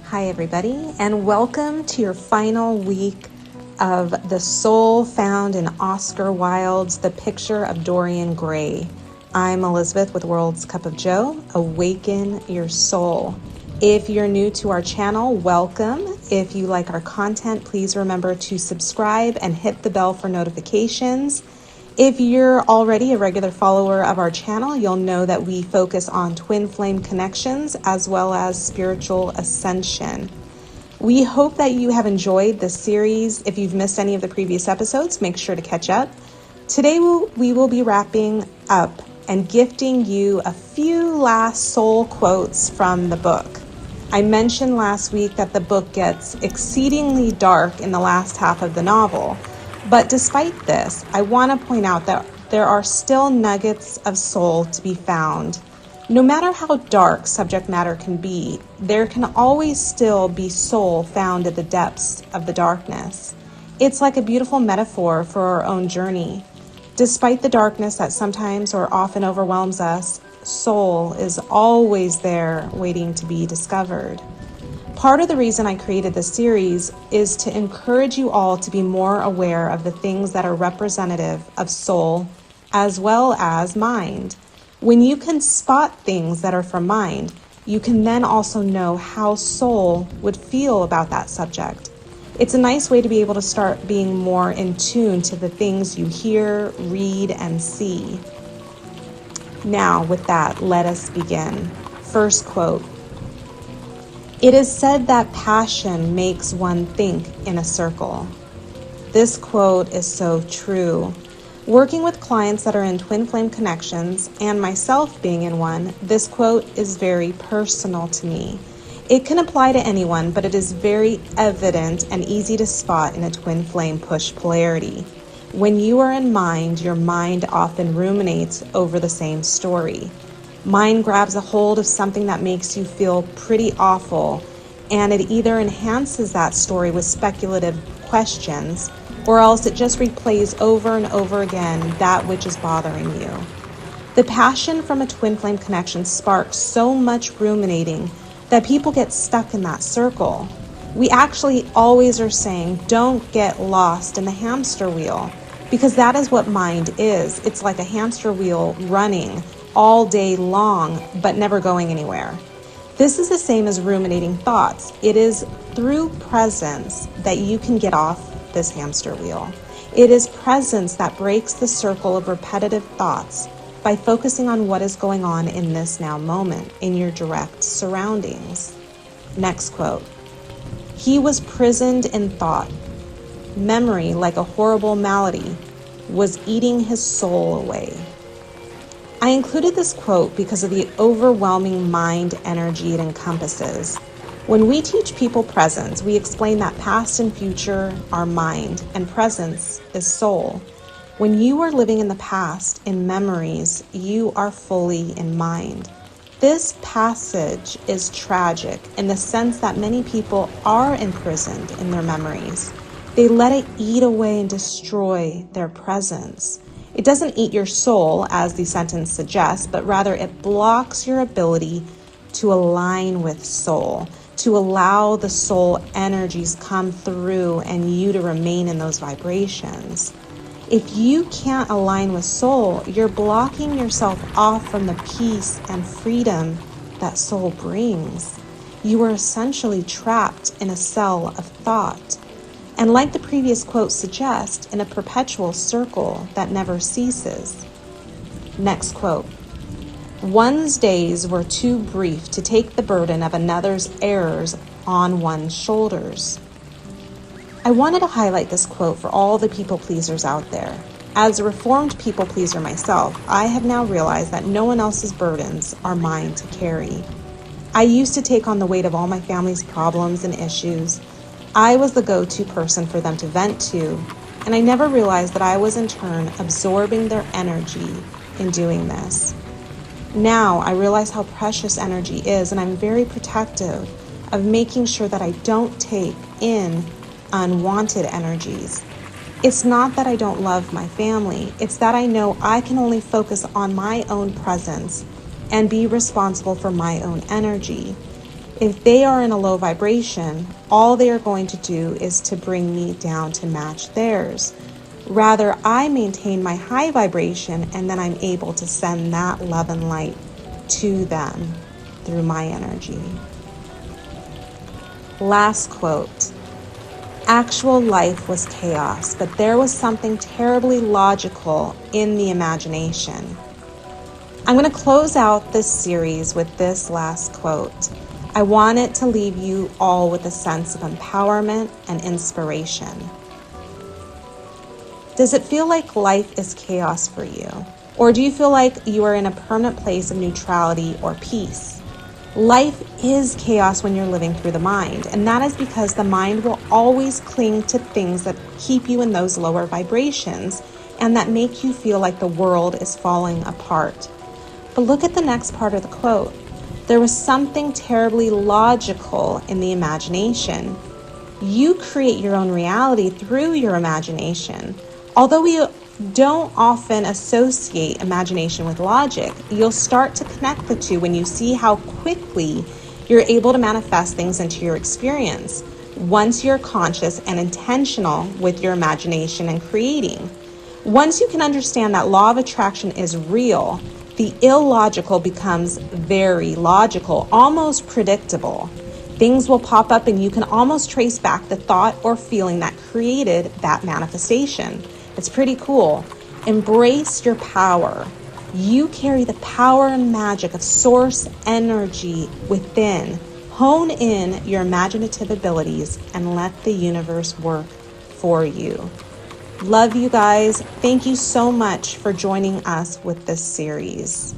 Hi, everybody, and welcome to your final week of The Soul Found in Oscar Wilde's The Picture of Dorian Gray. I'm Elizabeth with World's Cup of Joe. Awaken your soul. If you're new to our channel, welcome. If you like our content, please remember to subscribe and hit the bell for notifications. If you're already a regular follower of our channel, you'll know that we focus on twin flame connections as well as spiritual ascension. We hope that you have enjoyed this series. If you've missed any of the previous episodes, make sure to catch up. Today we will be wrapping up and gifting you a few last soul quotes from the book. I mentioned last week that the book gets exceedingly dark in the last half of the novel. But despite this, I want to point out that there are still nuggets of soul to be found. No matter how dark subject matter can be, there can always still be soul found at the depths of the darkness. It's like a beautiful metaphor for our own journey. Despite the darkness that sometimes or often overwhelms us, soul is always there waiting to be discovered. Part of the reason I created this series is to encourage you all to be more aware of the things that are representative of soul as well as mind. When you can spot things that are from mind, you can then also know how soul would feel about that subject. It's a nice way to be able to start being more in tune to the things you hear, read, and see. Now, with that, let us begin. First quote. It is said that passion makes one think in a circle. This quote is so true. Working with clients that are in twin flame connections, and myself being in one, this quote is very personal to me. It can apply to anyone, but it is very evident and easy to spot in a twin flame push polarity. When you are in mind, your mind often ruminates over the same story. Mind grabs a hold of something that makes you feel pretty awful, and it either enhances that story with speculative questions, or else it just replays over and over again that which is bothering you. The passion from a twin flame connection sparks so much ruminating that people get stuck in that circle. We actually always are saying, don't get lost in the hamster wheel, because that is what mind is. It's like a hamster wheel running all day long, but never going anywhere. This is the same as ruminating thoughts. It is through presence that you can get off this hamster wheel. It is presence that breaks the circle of repetitive thoughts by focusing on what is going on in this now moment, in your direct surroundings. Next quote. He was prisoned in thought. Memory, like a horrible malady, was eating his soul away. I included this quote because of the overwhelming mind energy it encompasses. When we teach people presence, we explain that past and future are mind, and presence is soul. When you are living in the past, in memories, you are fully in mind. This passage is tragic in the sense that many people are imprisoned in their memories. They let it eat away and destroy their presence. It doesn't eat your soul, as the sentence suggests, but rather it blocks your ability to align with soul, to allow the soul energies come through and you to remain in those vibrations. If you can't align with soul, you're blocking yourself off from the peace and freedom that soul brings. You are essentially trapped in a cell of thought. And like the previous quote suggests, in a perpetual circle that never ceases. Next quote. One's days were too brief to take the burden of another's errors on one's shoulders. I wanted to highlight this quote for all the people pleasers out there. As a reformed people pleaser myself, I have now realized that no one else's burdens are mine to carry. I used to take on the weight of all my family's problems and issues. I was the go-to person for them to vent to, and I never realized that I was in turn absorbing their energy in doing this. Now I realize how precious energy is, and I'm very protective of making sure that I don't take in unwanted energies. It's not that I don't love my family, it's that I know I can only focus on my own presence and be responsible for my own energy. If they are in a low vibration, all they are going to do is to bring me down to match theirs. Rather, I maintain my high vibration, and then I'm able to send that love and light to them through my energy. Last quote. Actual life was chaos, but there was something terribly logical in the imagination. I'm going to close out this series with this last quote. I want it to leave you all with a sense of empowerment and inspiration. Does it feel like life is chaos for you? Or do you feel like you are in a permanent place of neutrality or peace? Life is chaos when you're living through the mind, and that is because the mind will always cling to things that keep you in those lower vibrations and that make you feel like the world is falling apart. But look at the next part of the quote. There was something terribly logical in the imagination. You create your own reality through your imagination. Although we don't often associate imagination with logic, you'll start to connect the two when you see how quickly you're able to manifest things into your experience once you're conscious and intentional with your imagination and creating. Once you can understand that law of attraction is real, the illogical becomes very logical, almost predictable. Things will pop up and you can almost trace back the thought or feeling that created that manifestation. It's pretty cool. Embrace your power. You carry the power and magic of source energy within. Hone in your imaginative abilities and let the universe work for you. Love you guys. Thank you so much for joining us with this series.